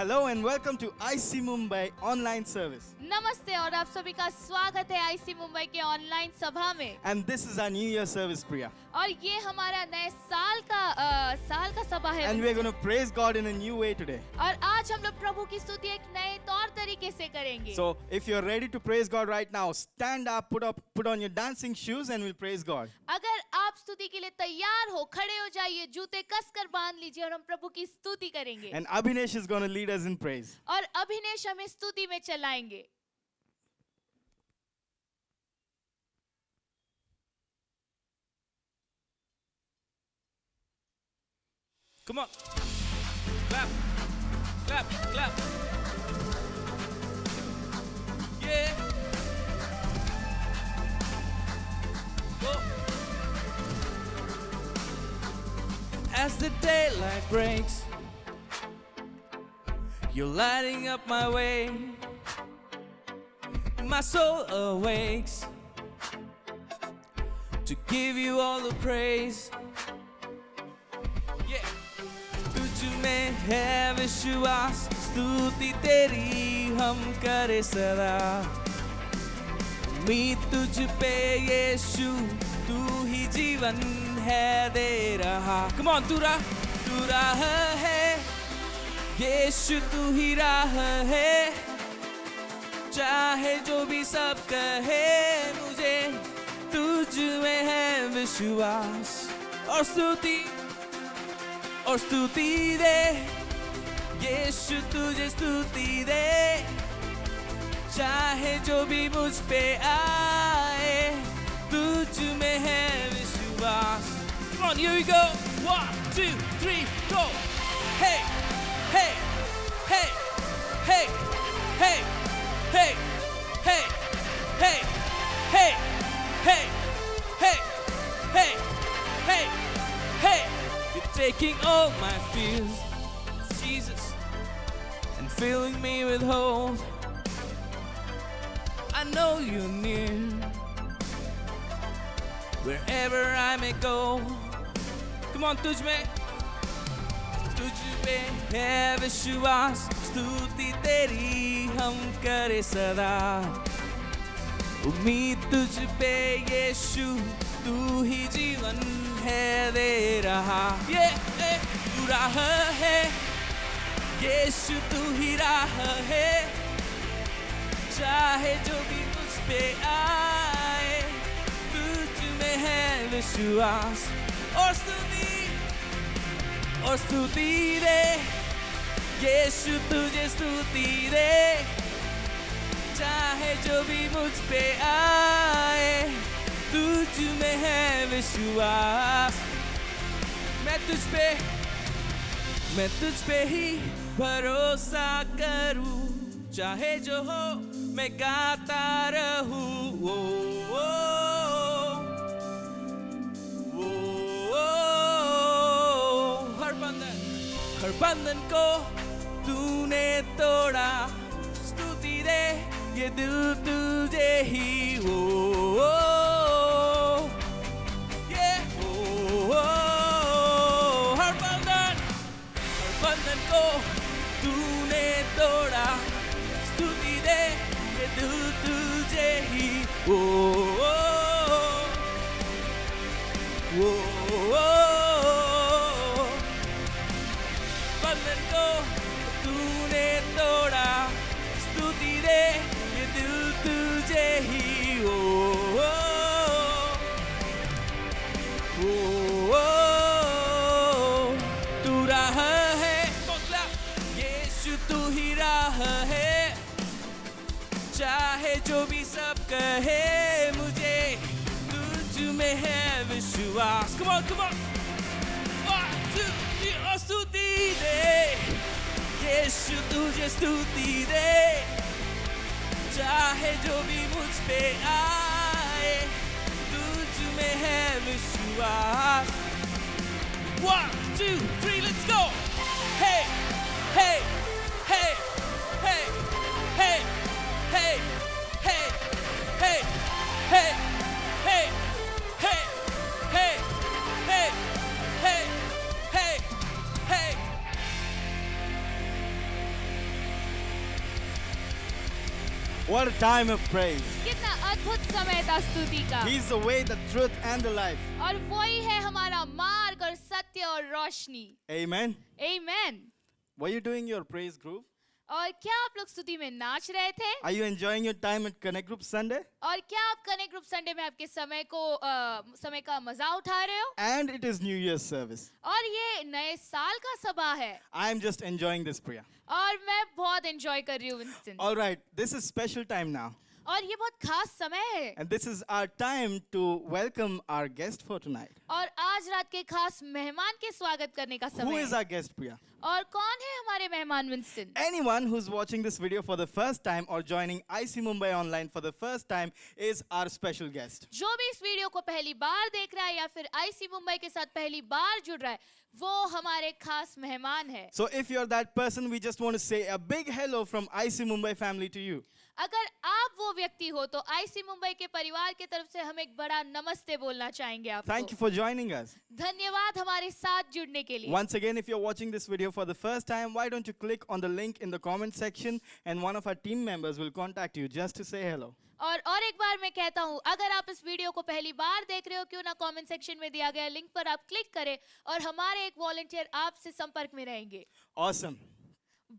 Hello and welcome to IC Mumbai online service. नमस्ते और आप सभी का स्वागत है आईसी मुंबई के ऑनलाइन सभा में। And this is our New Year service, Priya. और ये हमारा नए साल का सभा है। And we're going to praise God in a new way today. और आज हम लोग प्रभु की स्तुति एक नए तौर तरीके से करेंगे। So if you're ready to praise God right now, stand up, put on your dancing shoes and we'll praise God. अगर आप स्तुति के लिए तैयार हो, खड़े हो जाइए, जूते कसकर बांध लीजिए और हम प्रभु की स्तुति करेंगे। And Abhinesh is going to lead us in praise. और अभिनेश हमें स्तुति में चलाएंगे। Come on. Clap. Clap. Clap. Yeah. Go. As the daylight breaks, you're lighting up my way. My soul awakes to give you all the praise. Yeah. तुझ में है विश्वास, स्तुति तेरी हम करे सदा। उम्मीद तुझ पे यीशु, तू ही जीवन है दे रहा। Come on, तू राह है, यीशु तू ही राह है। चाहे जो भी सब कहे, मुझे तुझ में है विश्वास। और स्तुति दे, यीशु तुझे स्तुति दे। चाहे जो भी मुझ पे आए, तुझ में है विश्वास। Come on, here we go. 1, 2, 3, go. Hey, hey, hey, hey, hey, hey, hey, hey, hey, hey, hey, hey, hey, hey. You're taking all my fears, Jesus, and filling me with hope. I know you're near, wherever I may go. Come on, तुझ में है विश्वास, स्तुति तेरी हम करे सदा। उम्मीद तुझ पे यीशु, तू ही जीवन है दे रहा। ये तू राह है, यीशु तू ही राह है। चाहे जो भी मुझ पे आए, तुझ में है विश्वास। और स्तुति दे, यीशु तुझे स्तुति दे। चाहे जो भी मुझ पे आए, तुझ में है विश्वास। मैं तुझ पे ही भरोसा करूं, चाहे जो हो मैं गाता रहूं। ओ, ओ, ओ, ओ, हर बंधन को तूने तोड़ा। स्तुति दे, ये दिल तुझे ही। ओ, ओ, बंधन को तूने तोड़ा। स्तुति दे, ये दिल तुझे ही। ओ, ओ, ओ, ओ, बंधन को तूने तोड़ा। स्तुति दे, ये दिल तुझे ही। ओ, ओ, ओ, तू राह है, यीशु तू ही राह है। चाहे जो भी सब कहे, मुझे तुझ में है विश्वास। Come on, come on. 1, 2, 3, और स्तुति दे, यीशु तुझे स्तुति दे। चाहे जो भी मुझ पे आए, तुझ में है विश्वास। 1, 2, 3, let's go. Hey, hey, hey, hey, hey, hey, hey, hey, hey, hey, hey, hey, hey, hey, hey, hey. What a time of praise. कितना अद्भुत समय था स्तुति का। He's the way, the truth, and the life. और वही है हमारा मार्ग और सत्य और रोशनी। Amen. Amen. Were you doing your praise group? और क्या आप लोग स्तुति में नाच रहे थे? Are you enjoying your time at Connect Group Sunday? और क्या आप कनेक्ट ग्रुप संडे में आपके समय का मजा उठा रहे हो? And it is New Year's service. और ये नए साल का सभा है। I'm just enjoying this prayer. और मैं बहुत एंजॉय कर रही हूँ Winston. All right, this is special time now. और ये बहुत खास समय है। And this is our time to welcome our guest for tonight. और आज रात के खास मेहमान के स्वागत करने का Who समय is है। our guest, Priya? और कौन है हमारे मेहमान Winston? Anyone who's watching this video for the first time or joining IC Mumbai online for the first time is our special guest. जो भी इस वीडियो को पहली बार देख रहा है या फिर आईसी मुंबई के साथ पहली बार जुड़ रहा है, वो हमारे खास मेहमान है। So if you're that person, we just want to say a big hello from IC Mumbai family to you. अगर आप वो व्यक्ति हो तो आईसी मुंबई के परिवार की तरफ से हम एक बड़ा नमस्ते बोलना चाहेंगे आपको। Thank you for joining us. धन्यवाद हमारे साथ जुड़ने के लिए। Once again, if you're watching this video for the first time, why don't you click on the link in the comment section and one of our team members will contact you just to say hello. और एक बार मैं कहता हूँ, अगर आप इस video को पहली बार देख रहे हो, क्यों ना कमेंट सेक्शन में दिया गया लिंक पर आप क्लिक करें और हमारे एक वॉलंटियर आपसे संपर्क में रहेंगे। Awesome.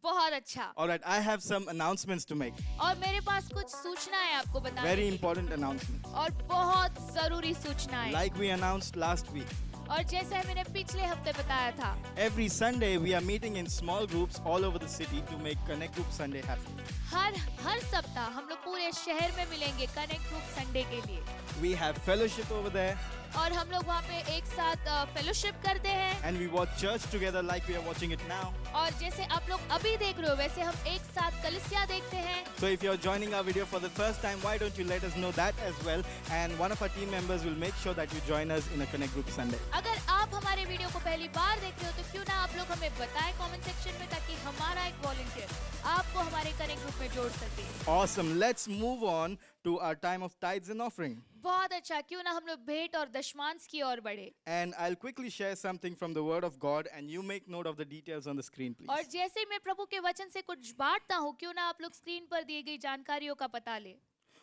बहुत अच्छा। All right, I have some announcements to make. और मेरे पास कुछ सूचना है आपको बताने Very की। important announcement. और बहुत जरूरी सूचना है। Like we announced last week, और जैसे मैंने पिछले हफ्ते बताया था, every Sunday we are meeting in small groups all over the city to make Connect Group Sunday happen. हर सप्ताह हम लोग पूरे शहर में मिलेंगे कनेक्ट ग्रुप संडे के लिए। We have fellowship over there और हम लोग वहाँ पे एक साथ फेलोशिप करते हैं। and we watch church together like we are watching it now. और जैसे आप लोग अभी देख रहे हो वैसे हम एक साथ कलीसिया देखते हैं। So if you're joining our video for the first time, why don't you let us know that as well, and one of our team members will make sure that you join us in a Connect Group Sunday. अगर आप हमारे video को पहली बार देख रहे हो तो क्यों ना आप लोग हमें बताएं कमेंट सेक्शन में, ताकि हमारा एक वॉलंटियर आपको हमारे कनेक्ट ग्रुप में जोड़ सके। Awesome. Let's move on to our time of tithes and offering. बहुत अच्छा, क्यों ना हम लोग भेंट और दशमांश की ओर बढ़े। And I'll quickly share something from the Word of God, and you make note of the details on the screen, please. और जैसे ही मैं प्रभु के वचन से कुछ बांटता हूँ, क्यों ना आप लोग स्क्रीन पर दी गई जानकारियों का पता ले।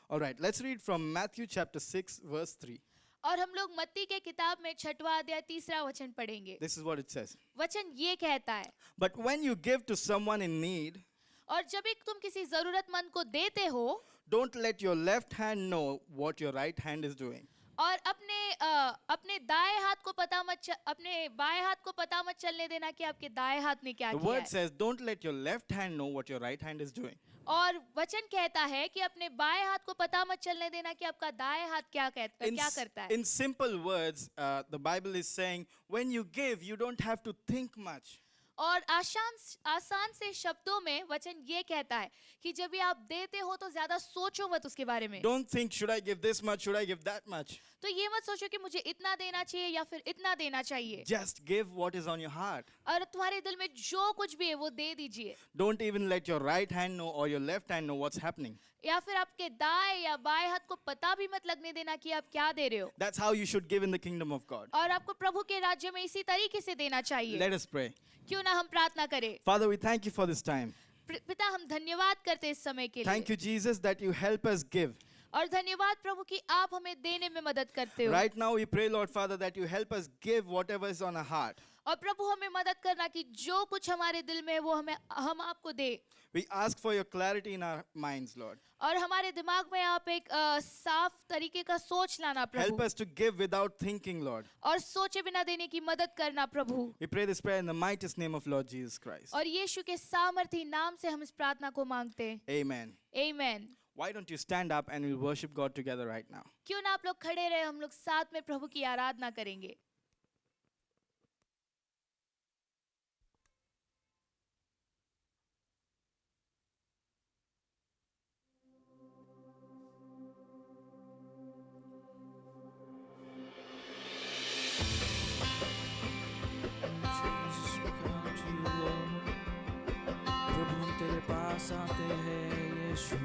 All right, let's read from Matthew chapter 6, verse 3. और हम लोग मत्ती के किताब में 6वां अध्याय 3रा वचन पढ़ेंगे। This is what it says. वचन ये कहता है, But when you give to someone in need, और जब भी तुम किसी जरूरतमंद को देते हो, don't let your left hand know what your right hand is doing. और अपने बाएं हाथ को पता मत चलने देना कि आपके दाएं हाथ ने क्या The किया word है। says, don't let your left hand know what your right hand is doing. और वचन कहता है कि अपने बाएं हाथ को पता मत चलने देना कि आपका दाएं हाथ क्या करता है। In simple words, the Bible is saying, when you give, you don't have to think much. और आसान से शब्दों में वचन ये कहता है कि जब भी आप देते हो तो ज्यादा सोचो मत उसके बारे में। Don't think, should I give this much, should I give that much? तो ये मत सोचो कि मुझे इतना देना चाहिए या फिर इतना देना चाहिए। Just give what is on your heart. और तुम्हारे दिल में जो कुछ भी है वो दे दीजिए। Don't even let your right hand know or your left hand know what's happening. या फिर आपके दाएं या बाएं हाथ को पता भी मत लगने देना कि आप क्या दे रहे हो। That's how you should give in the kingdom of God. और आपको प्रभु के राज्य में इसी तरीके से देना चाहिए। Let us pray. क्यों ना हम प्रार्थना करें। Father, we thank you for this time. पिता, हम धन्यवाद करते हैं इस समय के लिए। Thank you, Jesus, that you help us give. और धन्यवाद प्रभु कि आप हमें देने में मदद करते हो। Right now we pray, Lord Father, that you help us give whatever is on our heart. और प्रभु हमें मदद करना कि जो कुछ हमारे दिल में है वो हम आपको दे। We ask for your clarity in our minds, Lord. और हमारे दिमाग में आप एक साफ तरीके का सोच लाना Help Prabhu. us to give without thinking, Lord. और सोचे बिना देने की मदद करना प्रभु। We pray this prayer in the mightiest name of Lord Jesus Christ. और यीशु के सामर्थी नाम से हम इस प्रार्थना को मांगते हैं। Amen. आमीन। Why don't you stand up and we'll worship God together right now? क्यों ना आप लोग खड़े रहे, हम लोग साथ में प्रभु की आराधना करेंगे। Jesus, we come to you, Lord. प्रभु हम तेरे पास आते हैं यीशु।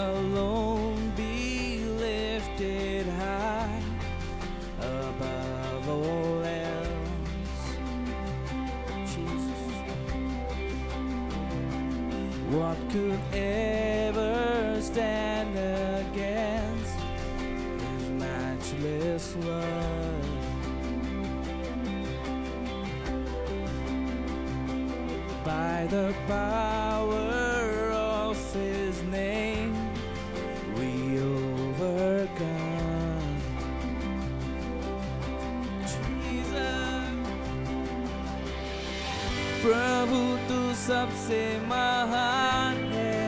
alone be lifted high above all else. Jesus, what could ever stand against His matchless love? By the power of His name, we overcome. Jesus, प्रभु तू सबसे महान है,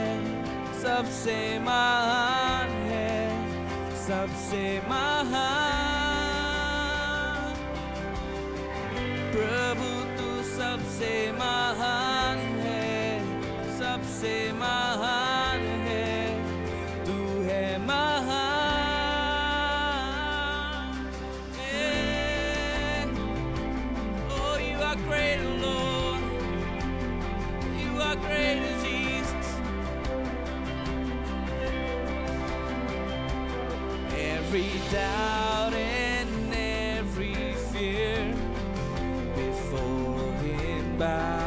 सबसे महान है, सबसे महान। प्रभु तू सबसे महान है, सबसे महान है, तू है महान। Yeah. Oh, you are great, Lord. You are great, Jesus. Every doubt and every fear before Him bow.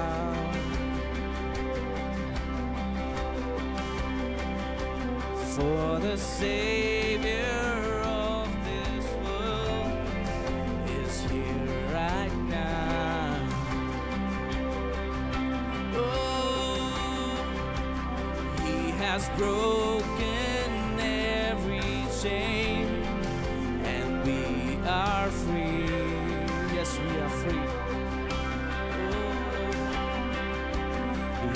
For the Savior of this world is here right now. Oh, He has broken every chain, and we are free. Yes, we are free.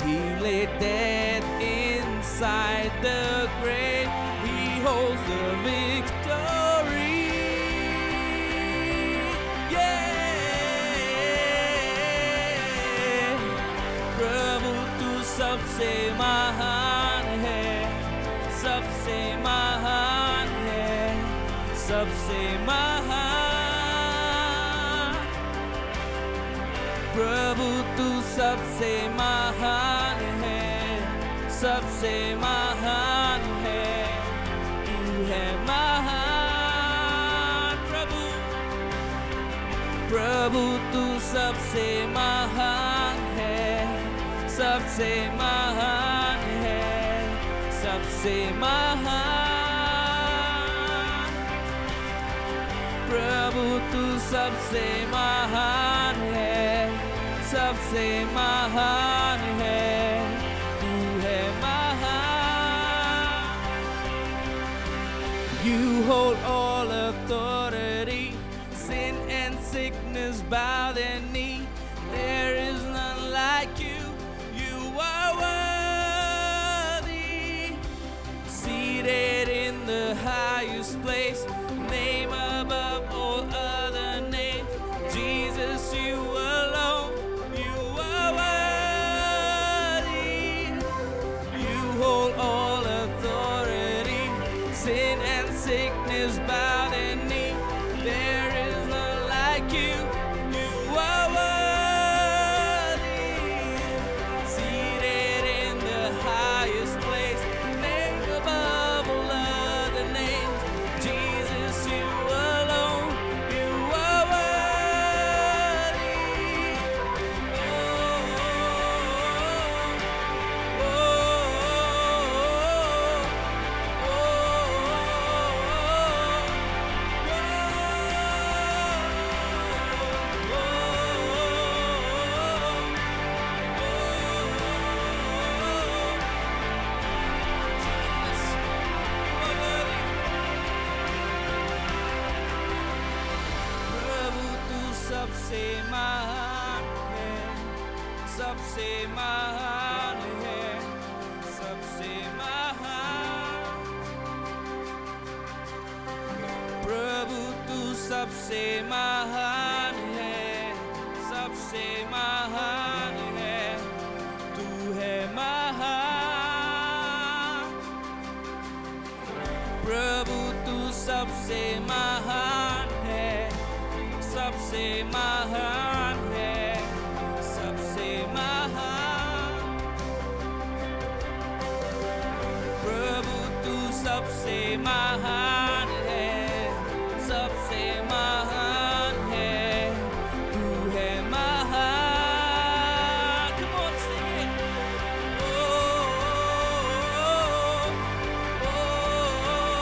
He lay dead inside the grave. He holds the victory. Yeah. प्रभु तू सबसे महान है, सबसे महान है, सबसे महान। प्रभु तू सबसे महान है, सबसे महान है, तू है महान। प्रभु प्रभु तू सबसे महान है, सबसे महान है, सबसे महान। प्रभु तू सबसे महान है, सबसे महान है, तू है महान। You hold all authority, sin and sickness bow their knee. There is none like you, you are worthy. Seated in the highest place, name above all other names. Jesus, you alone, you are worthy. You hold all authority, sin and sickness bow their knee. There is none like you, you are worthy. Seated in the highest place, name above all other names. Jesus, you alone, you are worthy. प्रभु तू सबसे महान है, सबसे महान है, सबसे महान। प्रभु तू सबसे महान है, सबसे महान है, तू है महान। प्रभु तू सबसे महान है, सबसे महान है, सबसे महान। प्रभु तू महान है, सबसे महान है, तू है महान। Come on, sing it. Oh, oh, oh,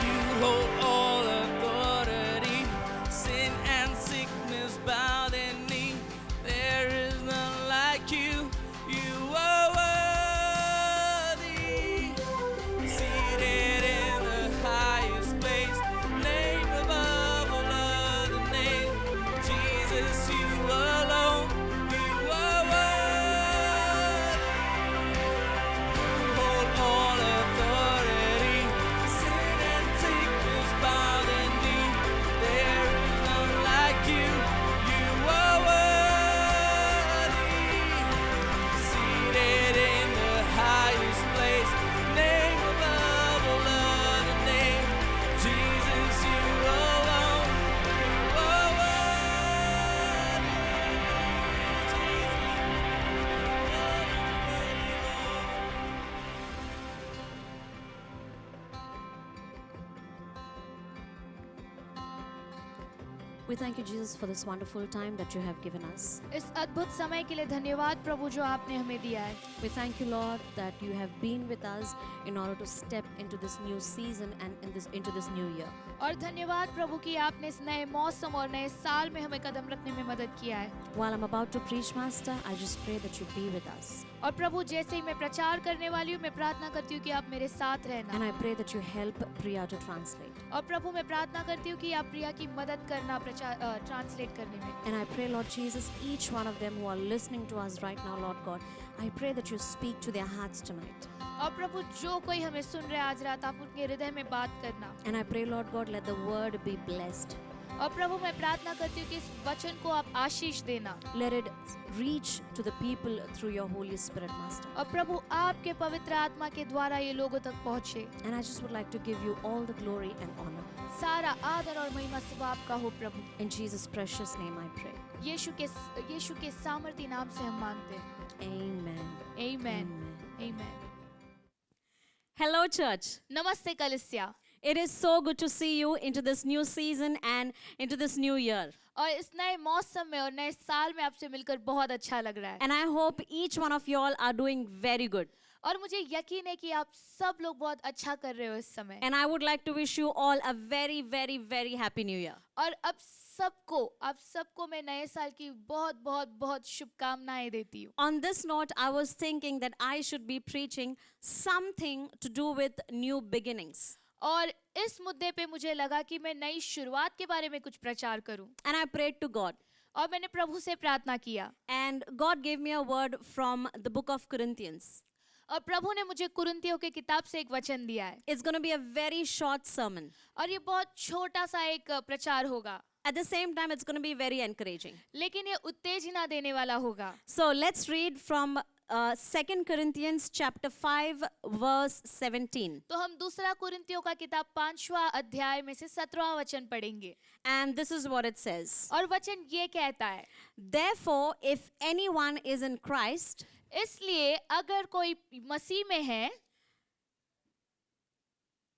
You hold all authority, sin and sickness bowed in knee. There is none like you, you are worthy. Seated in the highest place, name above all other name. Jesus, you alone, you are worthy. Hold all authority, sin and sickness bowed in knee. There is none like you, you are worthy. Seated in the highest place, name above all other name. Jesus, you alone, you are worthy. We thank you, Jesus, for this wonderful time that you have given us. इस अद्भुत समय के लिए धन्यवाद प्रभु जो आपने हमें दिया है। We thank you, Lord, that you have been with us in order to step into this new season and into this new year. और धन्यवाद प्रभु कि आपने इस नए मौसम और नए साल में हमें कदम रखने में मदद किया है। While I'm about to preach, Master, I just pray that you be with us. और प्रभु जैसे ही मैं प्रचार करने वाली हूँ मैं प्रार्थना करती हूँ कि आप मेरे साथ रहना। And I pray that you help Priya to translate. और प्रभु मैं प्रार्थना करती हूँ कि आप प्रिया की मदद करना ट्रांसलेट करने में। And I pray, Lord Jesus, each one of them who are listening to us right now, Lord God, I pray that you speak to their hearts tonight. और प्रभु जो कोई हमें सुन रहे आज रात आप उनके हृदय में बात करना। And I pray, Lord God, let the word be blessed. और प्रभु मैं प्रार्थना करती हूँ कि इस वचन को आप आशीष देना। Let it reach to the people through your Holy Spirit, Master. और प्रभु आपके पवित्र आत्मा के द्वारा ये लोगों तक पहुँचे। And I just would like to give you all the glory and honor. सारा आदर और महिमा सब आपका हो प्रभु। In Jesus' precious name I pray. यीशु के सामर्थी नाम से हम मांगते हैं। Amen. Amen. Amen. Amen. Hello, church. नमस्ते कलिसिया। It is so good to see you into this new season and into this new year. और इस नए मौसम में और नए साल में आपसे मिलकर बहुत अच्छा लग रहा है। And I hope each one of you all are doing very good. और मुझे यकीन है कि आप सब लोग बहुत अच्छा कर रहे हो इस समय। And I would like to wish you all a very, very, very happy new year. और आप सबको मैं नए साल की बहुत बहुत बहुत शुभकामनाएं देती हूँ। On this note, I was thinking that I should be preaching something to do with new beginnings. और इस मुद्दे पे मुझे लगा कि मैं नई शुरुआत के बारे में कुछ प्रचार करूं। And I prayed to God. और मैंने प्रभु से प्रार्थना किया। And God gave me a word from the book of Corinthians. और प्रभु ने मुझे कुरिन्थियों की किताब से एक वचन दिया है। It's going to be a very short sermon. और ये बहुत छोटा सा एक प्रचार होगा। At the same time, it's going to be very encouraging. लेकिन ये उत्तेजना देने वाला होगा। So let's read from 2 Corinthians chapter 5 verse 17. तो हम दूसरा कुरिन्थियों का किताब 5वां अध्याय में से 17वां वचन पढ़ेंगे। And this is what it says. और वचन ये कहता है, Therefore, if anyone is in Christ, इसलिए अगर कोई मसीह में है,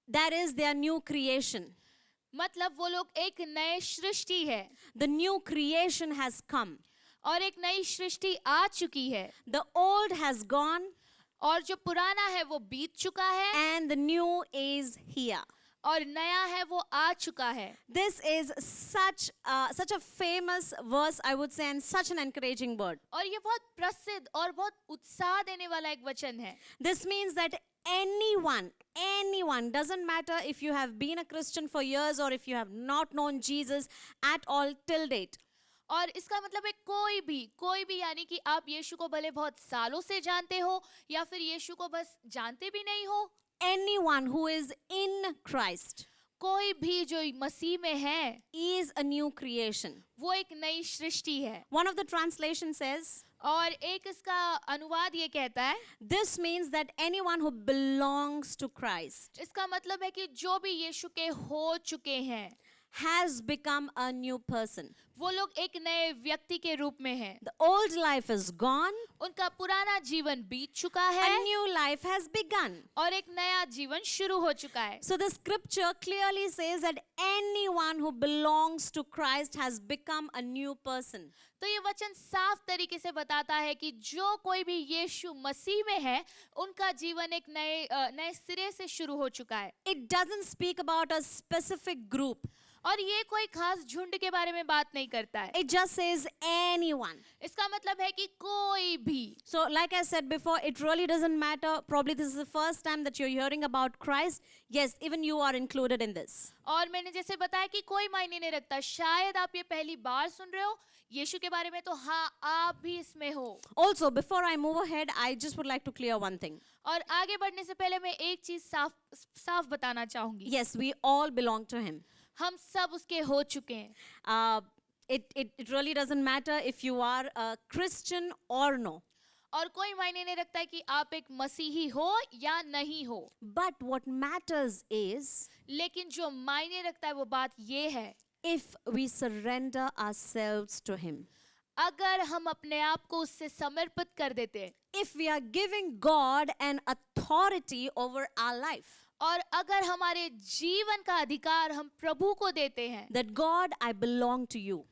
that is their new creation. मतलब वो लोग एक नए सृष्टि है। The new creation has come. और एक नई सृष्टि आ चुकी है। The old has gone और जो पुराना है वो बीत चुका है। and the new is here. और नया है वो आ चुका है। This is such a famous verse, I would say, and such an encouraging word. और ये बहुत प्रसिद्ध और बहुत उत्साह देने वाला एक वचन है। This means that anyone, doesn't matter if you have been a Christian for years or if you have not known Jesus at all till date. और इसका मतलब है कोई भी यानी कि आप यीशु को भले बहुत सालों से जानते हो या फिर यीशु को बस जानते भी नहीं हो। Anyone who is in Christ कोई भी जो मसीह में है is a new creation. वो एक नई सृष्टि है। One of the translations says, और एक इसका अनुवाद ये कहता है, This means that anyone who belongs to Christ इसका मतलब है कि जो भी यीशु के हो चुके हैं has become a new person. वो लोग एक नए व्यक्ति के रूप में हैं। The old life is gone, उनका पुराना जीवन बीत चुका a है new life has begun. और एक नया जीवन शुरू हो चुका है। So the scripture clearly says that anyone who belongs to Christ has become a new person. तो ये वचन साफ तरीके से बताता है कि जो कोई भी यीशु मसीह में है उनका जीवन एक नए सिरे से शुरू हो चुका है। It doesn't speak about a specific group. और ये कोई खास झुंड के बारे में बात नहीं करता है। It just says anyone. इसका मतलब है कि कोई भी। So like I said before, it really doesn't matter. Probably this is the first time that you're hearing about Christ. Yes, even you are included in this. और मैंने जैसे बताया कि कोई मायने नहीं रखता, शायद आप ये पहली बार सुन रहे हो यीशु के बारे में, तो हाँ आप भी इसमें हो। Also, before I move ahead, I just would like to clear one thing. और आगे बढ़ने से पहले मैं एक चीज साफ बताना चाहूंगी। Yes, we all belong to Him. हम सब उसके हो चुके हैं। It really doesn't matter if you are a Christian or no. और कोई मायने नहीं रखता है कि आप एक मसीही हो या नहीं हो, But what matters is लेकिन जो मायने रखता है वो बात ये है, if we surrender ourselves to Him. अगर हम अपने आप को उससे समर्पित कर देते हैं, If we are giving God an authority over our life. और अगर हमारे जीवन का अधिकार हम प्रभु को देते हैं, That God, I belong to you.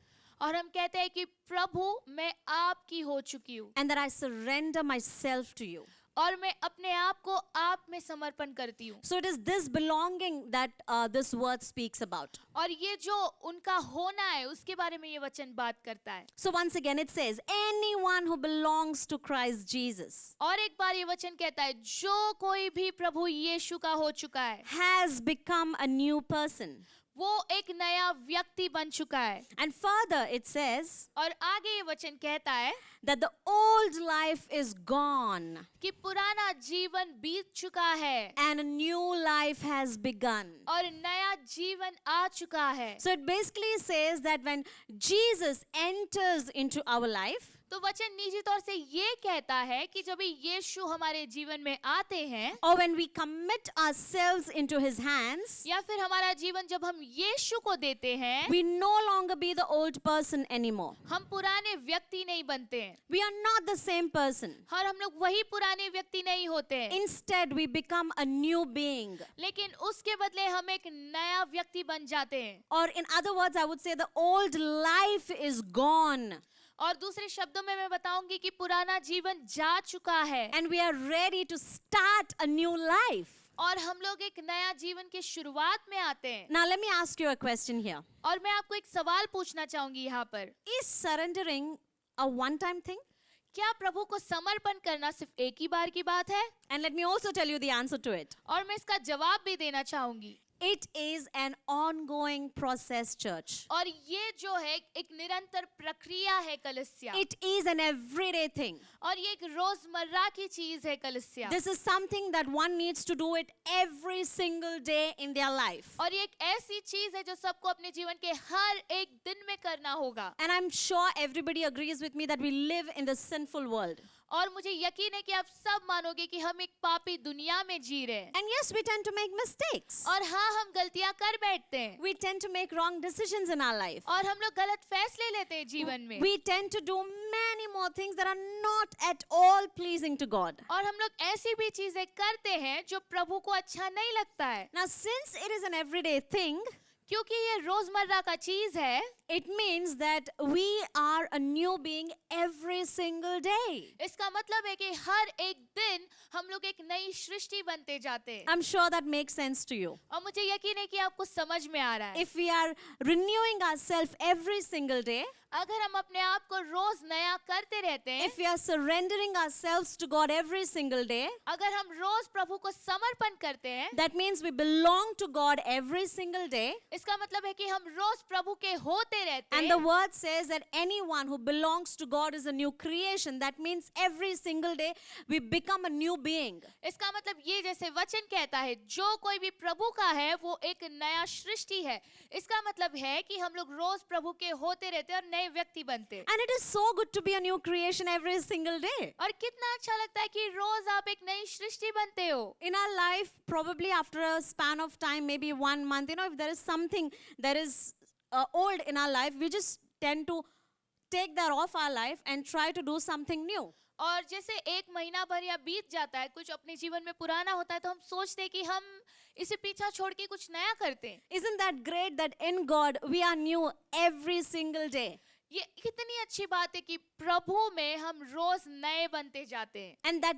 और हम कहते हैं कि प्रभु मैं आपकी हो चुकी हूँ, And that I surrender myself to you. और मैं अपने आप को आप में समर्पण करती हूँ। So it is this belonging that this word speaks about. और ये जो उनका होना है उसके बारे में ये वचन बात करता है। So once again it says, anyone who belongs to Christ Jesus और एक बार ये वचन कहता है जो कोई भी प्रभु यीशु का हो चुका है has become a new person. वो एक नया व्यक्ति बन चुका है। And further it says और आगे ये वचन कहता है that the old life is gone कि पुराना जीवन बीत चुका है and a new life has begun. और नया जीवन आ चुका है। So it basically says that when Jesus enters into our life, तो वचन निजी तौर से ये कहता है कि जब यीशु हमारे जीवन में आते हैं or when we commit ourselves into His hands, या फिर हमारा जीवन जब हम यीशु को देते हैं, we no longer be the old person anymore. हम पुराने व्यक्ति नहीं बनते हैं We are not the same person. और हम लोग वही पुराने व्यक्ति नहीं होते हैं, Instead, we become a new being. लेकिन उसके बदले हम एक नया व्यक्ति बन जाते हैं। Or in other words, I would say the old life is gone. और दूसरे शब्दों में मैं बताऊंगी कि पुराना जीवन जा चुका है And we are ready to start a new life. और हम लोग एक नया जीवन की शुरुआत में आते हैं। Now, let me ask you a question here. और मैं आपको एक सवाल पूछना चाहूंगी यहाँ पर, Is surrendering a one-time thing? क्या प्रभु को समर्पण करना सिर्फ एक ही बार की बात है? And let me also tell you the answer to it. और मैं इसका जवाब भी देना चाहूंगी। It is an ongoing process, church. और ये जो है एक निरंतर प्रक्रिया है कलीसिया, It is an everyday thing. और ये एक रोजमर्रा की चीज है कलीसिया। This is something that one needs to do it every single day in their life. और ये एक ऐसी चीज है जो सबको अपने जीवन के हर एक दिन में करना होगा। And I'm sure everybody agrees with me that we live in the sinful world. और मुझे यकीन है कि आप सब मानोगे कि हम एक पापी दुनिया में जी रहे हैं। And yes, we tend to make mistakes. और हाँ, हम गलतियां कर बैठते हैं We tend to make wrong decisions in our life. और हम लोग गलत फैसले लेते हैं जीवन में। We tend to do many more things that are not at all pleasing to God. और हम लोग ऐसी भी चीजें करते हैं जो प्रभु को अच्छा नहीं लगता है। Now, since it is an everyday thing, क्योंकि ये रोजमर्रा का चीज है, it means that we are a new being every single day. इसका मतलब है कि हर एक दिन हम लोग एक नई सृष्टि बनते जाते हैं। I'm sure that makes sense to you. और मुझे यकीन है कि आपको समझ में आ रहा है। If we are renewing ourselves every single day, अगर हम अपने आप को रोज नया करते रहते हैं, if we are surrendering ourselves to God every single day, अगर हम रोज प्रभु को समर्पण करते हैं, that means we belong to God every single day. इसका मतलब है कि हम रोज प्रभु के होते होते रहते And the word says that anyone who belongs to God is a new creation. That means every single day we become a new being. इसका मतलब ये जैसे वचन कहता है जो कोई भी प्रभु का है वो एक नया सृष्टि है। इसका मतलब है कि हम लोग रोज प्रभु के होते रहते और नए व्यक्ति बनते। And it is so good to be a new creation every single day. और कितना अच्छा लगता है कि रोज आप एक नई सृष्टि बनते हो। In our life, probably after a span of time, maybe 1 month, if there is something that is old in our life, we just tend to take that off our life and try to do something new. और जैसे एक महीना भर या बीत जाता है, कुछ अपने जीवन में पुराना होता है, तो हम सोचते हैं कि हम इसे पीछा छोड़ के कुछ नया करते हैं। Isn't that great that in God we are new every single day? ये कितनी अच्छी बात है कि प्रभु में हम रोज नए बनते जाते हैं। And that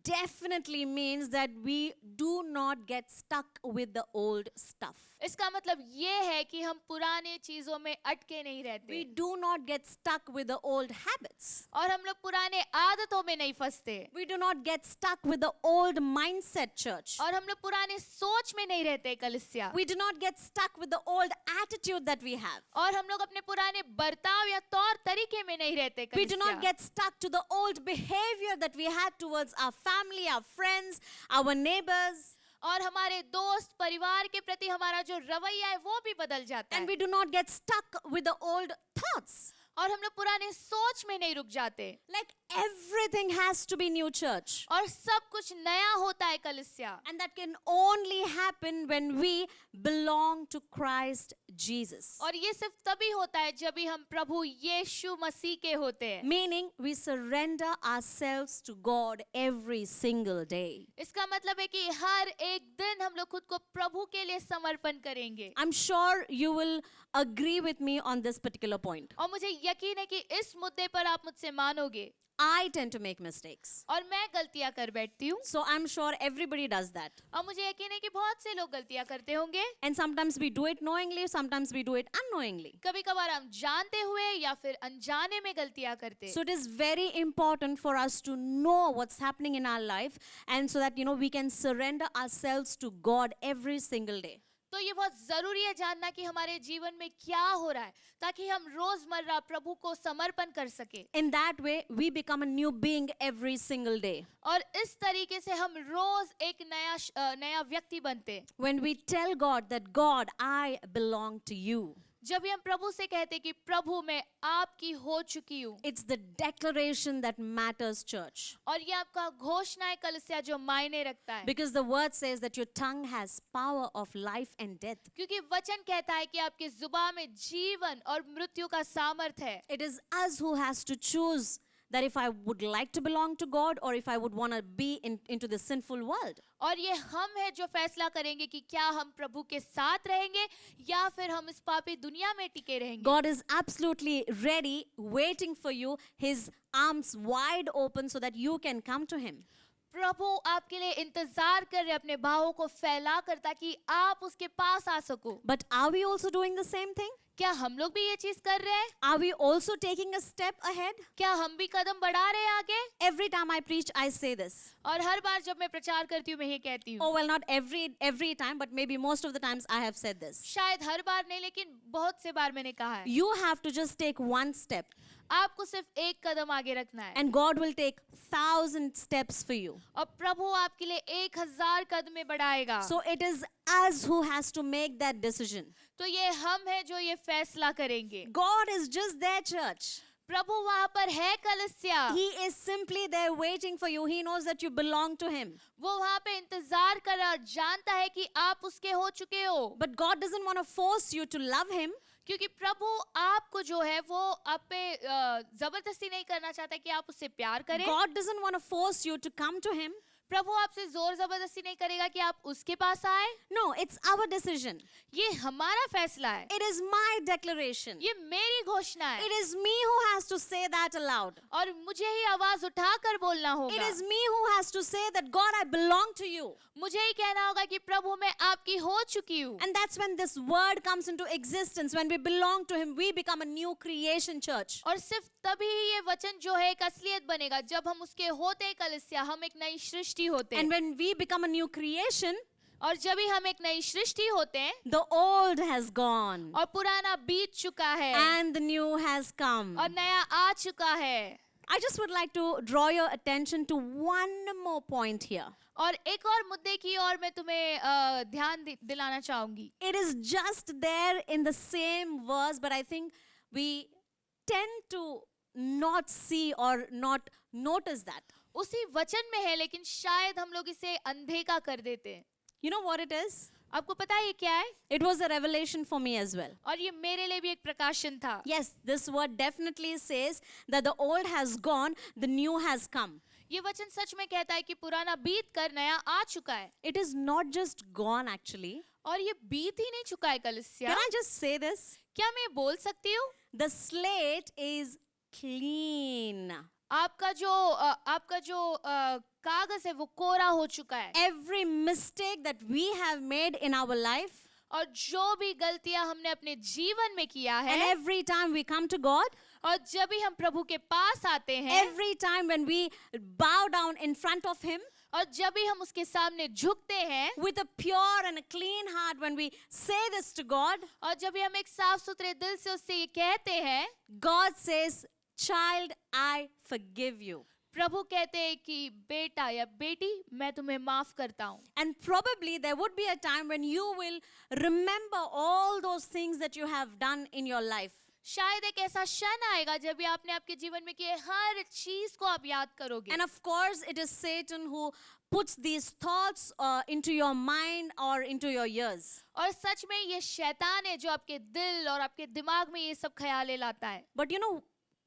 definitely means that we do not get stuck with the old stuff. इसका मतलब ये है कि हम पुराने चीजों में अटके नहीं रहते। We do not get stuck with the old habits. और हम लोग पुराने आदतों में नहीं फंसते। We do not get stuck with the old mindset, church. और हम लोग पुराने सोच में नहीं रहते कलीसिया। We do not get stuck with the old attitude that we have. और हम लोग अपने पुराने बर्ताव या तौर तरीके में नहीं रहते We do not कलीसिया। get stuck to the old behavior that we had towards our family, our friends, our neighbors. और हमारे दोस्त परिवार के प्रति हमारा जो रवैया है वो भी बदल जाता And है। we do not get stuck with the old thoughts. और हम लोग पुराने सोच में नहीं रुक जाते। Like everything has to be new, church. और सब कुछ नया होता है कलीसिया। And that can only happen when we belong to Christ Jesus. और ये सिर्फ तभी होता है जब भी हम प्रभु यीशु मसीह के होते हैं। Meaning we surrender ourselves to God every single day. इसका मतलब है कि हर एक दिन हम लोग खुद को प्रभु के लिए समर्पण करेंगे। I'm sure you will agree with me on this particular point. और मुझे यकीन है कि इस मुद्दे पर आप मुझसे मानोगे। I tend to make mistakes. और मैं गलतियां कर बैठती हूँ। So I'm sure everybody does that. और मुझे यकीन है कि बहुत से लोग गलतियां करते होंगे। And sometimes we do it knowingly, sometimes we do it unknowingly. कभी कभार हम जानते हुए या फिर अनजाने में गलतियां करते हैं। So it is very important for us to know what's happening in our life, and so that we can surrender ourselves to God every single day. तो ये बहुत जरूरी है जानना कि हमारे जीवन में क्या हो रहा है ताकि हम रोजमर्रा प्रभु को समर्पण कर सके। In that way, we become a new being every single day. और इस तरीके से हम रोज एक नया व्यक्ति बनते हैं। When we tell God that, God, I belong to you. जब भी हम प्रभु से कहते कि प्रभु मैं आपकी हो चुकी हूँ। It's the declaration that matters, church. और ये आपका घोषणा है कलीसिया जो मायने रखता है। Because the word says that your tongue has power of life and death. क्योंकि वचन कहता है कि आपके जुबान में जीवन और मृत्यु का सामर्थ है। It is us who has to choose that if I would like to belong to God or if I would want to be into the sinful world. और ये हम है जो फैसला करेंगे कि क्या हम प्रभु के साथ रहेंगे या फिर हम इस पापी दुनिया में टिके रहेंगे। God is absolutely ready, waiting for you, his arms wide open so that you can come to him. प्रभु आपके लिए इंतजार कर रहे अपने भावों को फैला कर ताकि आप उसके पास आ सको। But are we also doing the same thing? क्या हम लोग भी ये चीज कर रहे हैं? Are we also taking a step ahead? क्या हम भी कदम बढ़ा रहे हैं आगे? Every time I preach, I say this. और हर बार जब मैं प्रचार करती हूँ मैं ये कहती हूँ। Oh, well, not every time, but maybe most of the times I have said this. शायद हर बार नहीं लेकिन बहुत से बार मैंने कहा है। You have to just take one step, आपको सिर्फ एक कदम आगे रखना है। and God will take 1,000 steps for you. और प्रभु आपके लिए 1000 कदम बढ़ाएगा। So it is us who has to make that decision. तो ये हम है जो ये फैसला करेंगे। God is just there, church. प्रभु वहाँ पर है कलीसिया। He is simply there waiting for you. He knows that you belong to him. वो वहाँ पे इंतजार कर रहा और जानता है कि आप उसके हो चुके हो। But God doesn't want to force you to love him. क्योंकि प्रभु आपको जो है वो आप पे जबरदस्ती नहीं करना चाहता कि आप उससे प्यार करें। God doesn't want to force you to come to him. प्रभु आपसे जोर जबरदस्ती नहीं करेगा कि आप उसके पास आए। No, it's our decision. ये हमारा फैसला है। It is my declaration. ये मेरी घोषणा है। It is me who has to say that aloud. और मुझे ही आवाज उठाकर बोलना होगा। It is me who has to say that, God, I belong to you. मुझे ही कहना होगा कि प्रभु मैं आपकी हो चुकी हूँ। And that's when this word comes into existence. When we belong to him, we become a new creation, church. और सिर्फ तभी ही ये वचन जो है एक असलियत बनेगा जब हम उसके होते कलीसिया हम एक नई सृष्टि होते हैं। And when we become a new creation, और जब भी हम एक नई सृष्टि होते हैं the old has gone और पुराना बीत चुका है and the new has come. और नया आ चुका है. I just would like to draw your attention to one more point here. और एक और मुद्दे की ओर मैं तुम्हें ध्यान दिलाना चाहूंगी. It is just there in the same verse, but I think we tend to not see or not notice that. उसी वचन में है लेकिन शायद हम लोग इसे अनदेखा कर देते हैं. You know what it is? आपको पता है ये क्या है? It was a revelation for me as well. और ये मेरे लिए भी एक प्रकाशन था. Yes, this word definitely says that the old has gone, the new has come. ये वचन सच में कहता है कि पुराना बीत कर नया आ चुका है. It is not just gone actually. और ये बीत ही नहीं चुका है कलीसिया. Can I just say this? क्या मैं बोल सकती हूँ? The slate is clean. आपका जो कागज है वो कोरा हो चुका है. Every mistake that we have made in our life, और जो भी गलतियां हमने अपने जीवन में किया and है, every time we come to God, और जब भी हम प्रभु के पास आते हैं, every time when we bow down in front of Him, और जब भी हम उसके सामने झुकते हैं, with a pure and a clean heart, when we say this to God, और जब भी हम एक साफ सुथरे दिल से उससे ये कहते हैं, God says, "Child, I forgive you." प्रभु कहते हैं कि बेटा या बेटी मैं तुम्हें माफ करता हूँ. And probably there would be a time when you will remember all those things that you have done in your life. शायद एक ऐसा क्षण आएगा जब भी आपने आपके जीवन में किए हर चीज को आप याद करोगे. And of course, it is Satan who puts these thoughts into your mind or into your ears. और सच में ये शैतान है जो आपके दिल और आपके दिमाग में ये सब ख्यालें लाता है. But you know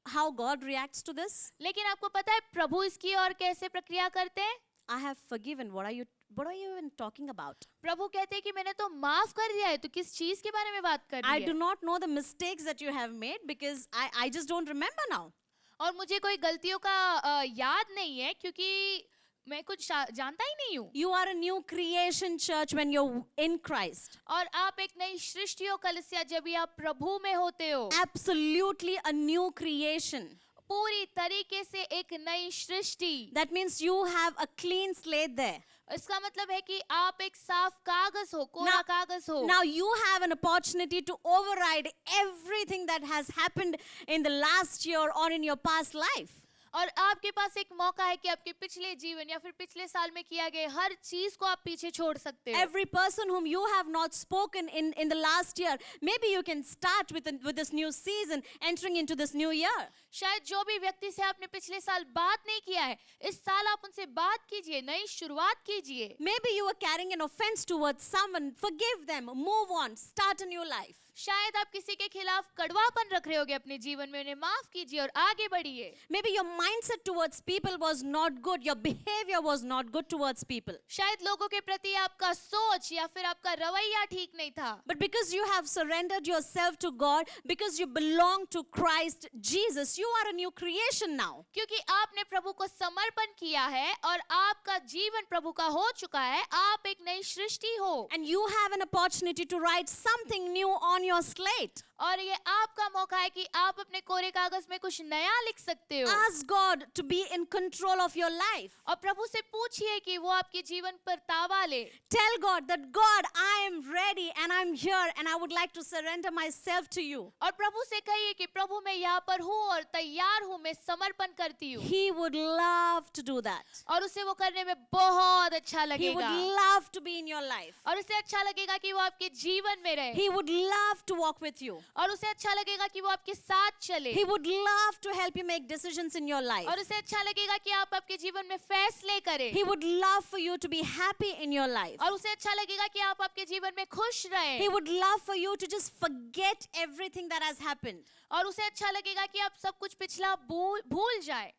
how God reacts to this? लेकिन आपको पता है प्रभु इसकी और कैसे प्रक्रिया करते हैं? I have forgiven. What are you even talking about? प्रभु कहते हैं कि मैंने तो माफ कर दिया है, तो किस चीज के बारे में बात कर I रही do है? not know the mistakes that you have made because I just don't remember now. और मुझे कोई गलतियों का याद नहीं है क्योंकि मैं कुछ जानता ही नहीं हूँ. You are a new creation, church, when you're in Christ. और आप एक नई सृष्टि हो कलीसिया जब भी आप प्रभु में होते हो. Absolutely a new creation. पूरी तरीके से एक नई सृष्टि. That means you have a clean slate there. इसका मतलब है कि आप एक साफ कागज हो, कोरा कागज हो. Now you have an opportunity to override everything that has happened in the last year or in your past life. और आपके पास एक मौका है कि आपके पिछले जीवन या फिर पिछले साल में किया गया हर चीज को आप पीछे छोड़ सकते हो. Every person whom you have not spoken in the last year, maybe you can start with this new season, entering into this new year. शायद जो भी व्यक्ति से आपने पिछले साल बात नहीं किया है, इस साल आप उनसे बात कीजिए, नई शुरुआत कीजिए. Maybe you are carrying an offense towards someone. Forgive them, move on, start a new life. शायद आप किसी के खिलाफ कड़वापन रख रहे होगे अपने जीवन में, उन्हें माफ कीजिए और आगे बढ़िए. Maybe your mindset towards people was not good. Your behavior was not good towards people. शायद लोगों के प्रति आपका सोच या फिर आपका रवैया ठीक नहीं था. But because you have surrendered yourself to God, because you belong to Christ Jesus, you are a new creation now. क्योंकि आपने प्रभु को समर्पण किया है और आपका जीवन प्रभु का हो चुका है, आप एक नई सृष्टि हो. And you have an opportunity to write something new on your slate. और ये आपका मौका है कि आप अपने कोरे कागज में कुछ नया लिख सकते हो. Ask God to be in control of your life. और प्रभु से पूछिए कि वो आपके जीवन पर ताबा ले. Tell God that, God, I am ready and I'm here and I would like to surrender myself to you. और प्रभु से कहिए कि प्रभु मैं यहाँ पर हूँ और तैयार हूँ, मैं समर्पण करती हूँ. He would love to do that. और उसे वो करने में बहुत अच्छा He would लगेगा. love to be in your life. और उसे अच्छा लगेगा कि वो आपके जीवन में रहे. He would love to walk with you. और उसे अच्छा लगेगा कि वो आपके साथ चले. He would love to help you make decisions in your life. और उसे अच्छा लगेगा कि आप आपके जीवन में फैसले करें. He would love for you to be happy in your life. और उसे अच्छा लगेगा कि आप आपके जीवन में खुश रहें. He would love for you to just forget everything that has happened. और उसे अच्छा लगेगा कि आप सब कुछ पिछला भूल जाए.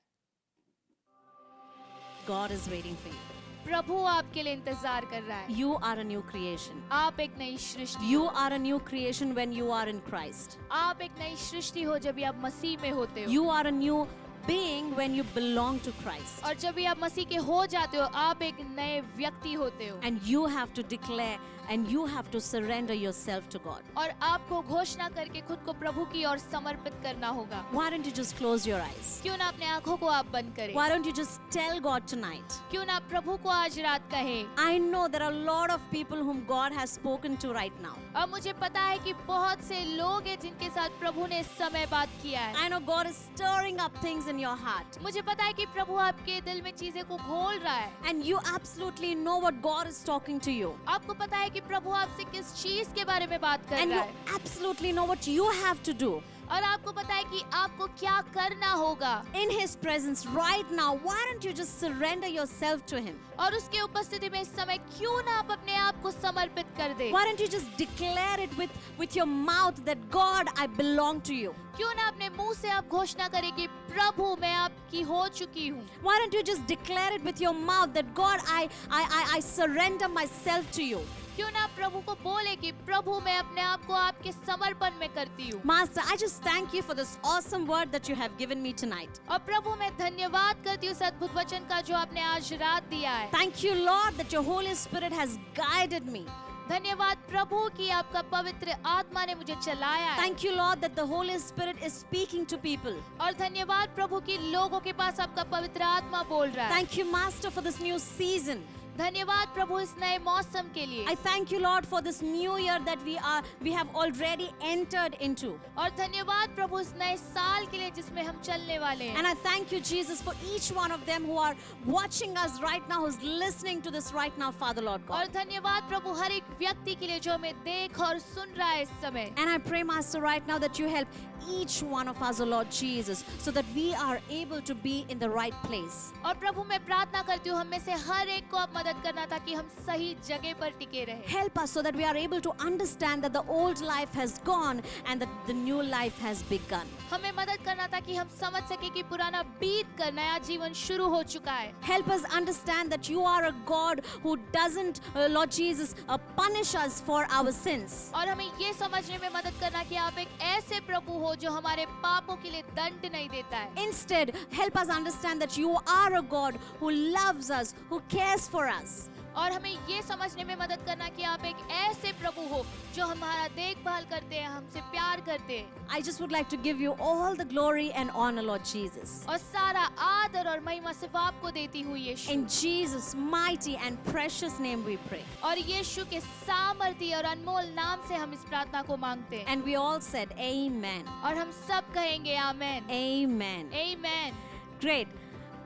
God is waiting for you. प्रभु आपके लिए इंतजार कर रहा है. You are a new creation. आप एक नई सृष्टि. You are a new creation when you are in Christ. आप एक नई सृष्टि हो जब भी आप मसीह में होते हो. You are a new being when you belong to Christ. और जब भी आप मसीह के हो जाते हो, आप एक नए व्यक्ति होते हो. And you have to declare and you have to surrender yourself to God. और आपको घोषणा करके खुद को प्रभु की ओर समर्पित करना होगा। Why don't you just close your eyes? क्यों ना अपने आंखों को आप बंद करें? Why don't you just tell God tonight? क्यों ना प्रभु को आज रात कहें? I know there are a lot of people whom God has spoken to right now. अब मुझे पता है कि बहुत से लोग हैं जिनके साथ प्रभु ने इस समय बात किया है। I know God is stirring up things in your heart. मुझे पता है कि प्रभु आपके दिल में चीजें को घोल रहा है। And you absolutely know what God is talking to you. आपको पता है कि प्रभु आपसे किस चीज के बारे में बात कर And you रहा है absolutely know what you have to do. और आपको पता है कि आपको क्या करना होगा। In His presence right now, why don't you just surrender yourself to Him? और उसके उपस्थिति में इस समय क्यों ना आप अपने आप को समर्पित कर दे? Why don't you just declare it with your mouth that God, I belong to you? क्यों ना अपने मुंह से आप घोषणा करें कि प्रभु मैं आपकी हो चुकी हूँ। Why don't you just declare it with your mouth that God, I surrender myself to you? क्यों ना प्रभु को बोले कि प्रभु मैं अपने आप को आपके समर्पण में करती हूँ। Master, I just thank you for this awesome word that you have given me tonight. और प्रभु मैं धन्यवाद करती हूँ इस अद्भुत वचन का जो आपने आज रात दिया है। Thank you, Lord, that your Holy Spirit has guided me. धन्यवाद प्रभु कि आपका पवित्र आत्मा ने मुझे चलाया है। Thank you, Lord, that the Holy Spirit is speaking to people. और धन्यवाद प्रभु कि लोगों के पास आपका पवित्र आत्मा बोल रहा है। Thank you, Master, for this new season. धन्यवाद प्रभु इस नए मौसम के लिए। I thank you, Lord, for this new year that we have already entered into. और धन्यवाद प्रभु इस नए साल के लिए जिसमें हम चलने वाले हैं। And I thank you, Jesus, for each one of them who are watching us right now, who's listening to this right now, Father, Lord God. और धन्यवाद प्रभु हर एक व्यक्ति के लिए जो हमें देख और सुन रहा है इस समय। And I pray, Master, right now that you help each one of us, O Lord Jesus, so that we are able to be in the right place. और प्रभु मैं प्रार्थना करती हूँ हम में से हर एक को आप मदद करना ताकि हम सही जगह पर टिके रहें। Help us so that we are able to understand that the old life has gone and that the new life has begun. हमें मदद करना ताकि हम समझ सके कि पुराना बीत कर नया जीवन शुरू हो चुका है। Help us understand that you are a God who doesn't, Lord Jesus, punish us for our sins. और हमें ये समझने में मदद करना कि आप एक ऐसे प्रभु हो जो हमारे पापों के लिए दंड नहीं देता है। Instead, help us understand that you are a God who loves us, who cares for us. और हमें ये समझने में मदद करना कि आप एक ऐसे प्रभु हो जो हमारा देखभाल करते हैं, हमसे प्यार करते हैं। I just would like to give you all the glory and honor, Lord Jesus. और सारा आदर और महिमा सिर्फ आपको देती हुई यीशु। In Jesus' mighty and precious name we pray. और यीशु के सामर्थी और अनमोल नाम से हम इस प्रार्थना को मांगते हैं। And we all said amen. और हम सब कहेंगे आमेन। Amen. Amen. Great.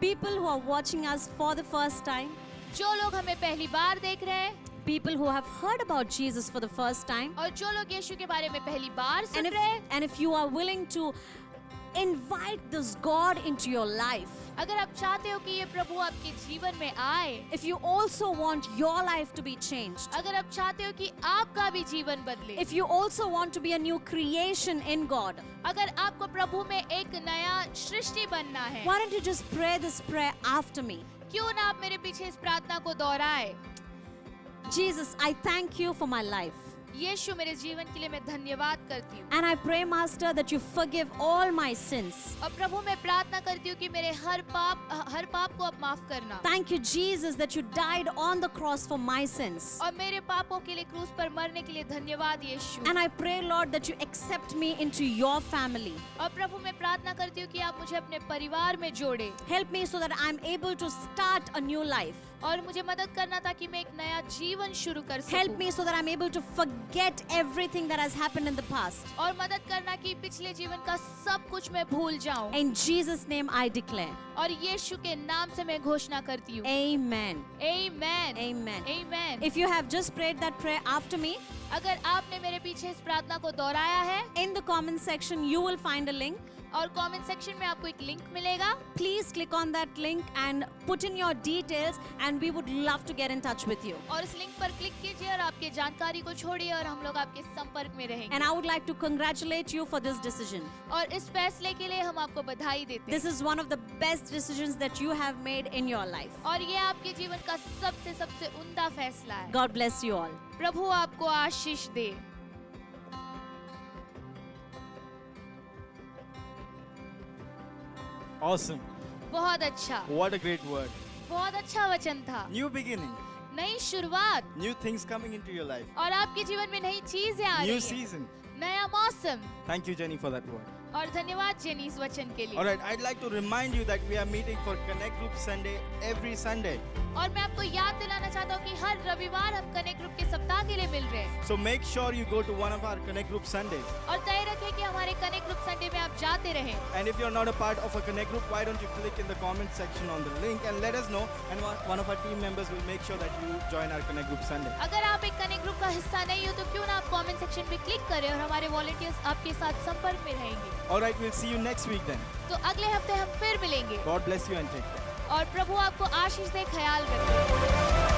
People who are watching us for the first time, जो लोग हमें पहली बार देख रहे हैं people who have heard about Jesus for the first time, और जो लोग यीशु के बारे में पहली बार सुन and रहे हैं, if you are willing to invite this God into your life, अगर आप चाहते हो कि ये प्रभु आपके जीवन में आए, if you also want your life to be changed, अगर आप चाहते हो कि आपका भी जीवन बदले, if you also want to be a new creation in God, अगर आपको प्रभु में एक नया सृष्टि बनना है, why don't you just pray this prayer after me? क्यों ना आप मेरे पीछे इस प्रार्थना को दोहराए। Jesus, I thank you for my life. यीशु मेरे जीवन के लिए मैं धन्यवाद करती हूँ। And I pray, Master, that you forgive all my sins. और प्रभु मैं प्रार्थना करती हूँ कि मेरे हर पाप को आप माफ करना। Thank you, Jesus, that you died on the cross for my sins. और मेरे पापों के लिए क्रूस पर मरने के लिए धन्यवाद यीशु। And I pray, Lord, that you accept me into your family. और प्रभु मैं प्रार्थना करती हूँ कि आप मुझे अपने परिवार में जोड़े। Help me so that I'm able to start a new life. और मुझे मदद करना ताकि मैं एक नया जीवन शुरू कर सकूं। Help me so that I'm able to forget everything that has happened in the past. और मदद करना कि पिछले जीवन का सब कुछ मैं भूल जाऊं। In Jesus' name I declare. और यीशु के नाम से मैं घोषणा करती हूँ। Amen. Amen. Amen. Amen. If you have just prayed that prayer after me, अगर आपने मेरे पीछे इस प्रार्थना को दोहराया है, in the comment section you will find a link. और कमेंट सेक्शन में आपको एक लिंक मिलेगा। Please click on that link and put in your details and we would love to get in touch with you. और इस link पर click कीजिए और आपके जानकारी को छोड़िए और हम लोग आपके संपर्क में रहेंगे। And I would like to congratulate you for this decision. और इस फैसले के लिए हम आपको बधाई देते हैं। This is one of the best decisions that you have made in your life. और ये आपके जीवन का सबसे उम्दा फैसला है। God bless you all. प्रभु आपको आशीष दे। Awesome. बहुत अच्छा, What a great word. बहुत अच्छा वचन था। New beginning. नई शुरुआत new things coming into your life, और आपके जीवन में नई चीजें आ new रही हैं, season. नया मौसम। Thank you, Jenny, for that word. और धन्यवाद जेनी इस वचन के लिए। All right, I'd like to remind you that we are meeting for Connect Group Sunday every Sunday. और मैं आपको याद दिलाना चाहता हूँ कि हर रविवार हम कनेक्ट ग्रुप के सप्ताह के लिए मिल रहे हैं। So make sure you go to one of our Connect Group Sundays. और तय रखें कि हमारे कनेक्ट ग्रुप संडे में आप जाते रहें। And if you're not a part of a Connect Group, why don't you click in the comment section on the link and let us know, and one of our team members will make sure that you join our Connect Group Sunday. अगर आप एक connect group का हिस्सा नहीं हो तो क्यों ना आप कमेंट सेक्शन में क्लिक करें और हमारे वॉलंटियर्स आपके साथ संपर्क में रहेंगे। All right, we'll see you next week then. तो अगले हफ्ते हम फिर मिलेंगे God bless you and take care. और प्रभु आपको आशीष दे, ख्याल रखें।